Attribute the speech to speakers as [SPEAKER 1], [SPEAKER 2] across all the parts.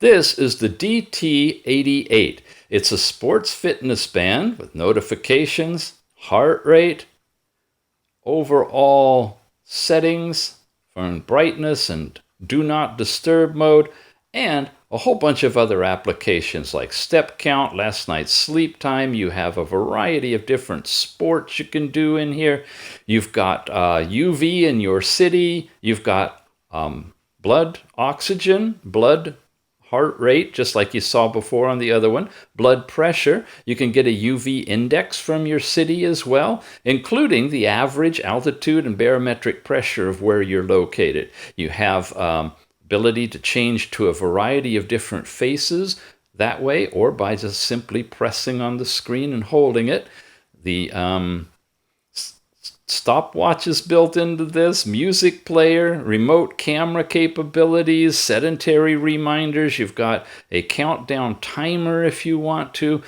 [SPEAKER 1] This is the DT88. It's a sports fitness band with notifications, heart rate, overall settings from brightness and do not disturb mode, and a whole bunch of other applications like step count, last night's sleep time. You have a variety of different sports you can do in here. You've got UV in your city. You've got blood oxygen, blood heart rate, just like you saw before on the other one, blood pressure. You can get a UV index from your city as well, including the average altitude and barometric pressure of where you're located. You have ability to change to a variety of different faces that way, or by just simply pressing on the screen and holding it. The stopwatch is built into this, music player, remote camera capabilities, sedentary reminders. You've got a countdown timer if you want to.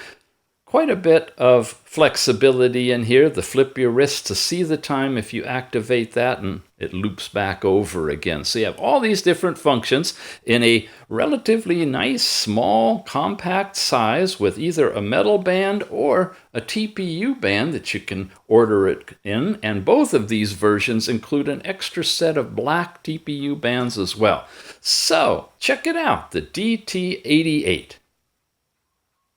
[SPEAKER 1] Quite a bit of flexibility in here. The flip your wrist to see the time. If you activate that, and it loops back over again. So you have all these different functions in a relatively nice, small, compact size with either a metal band or a TPU band that you can order it in. And both of these versions include an extra set of black TPU bands as well. So check it out, the DT88.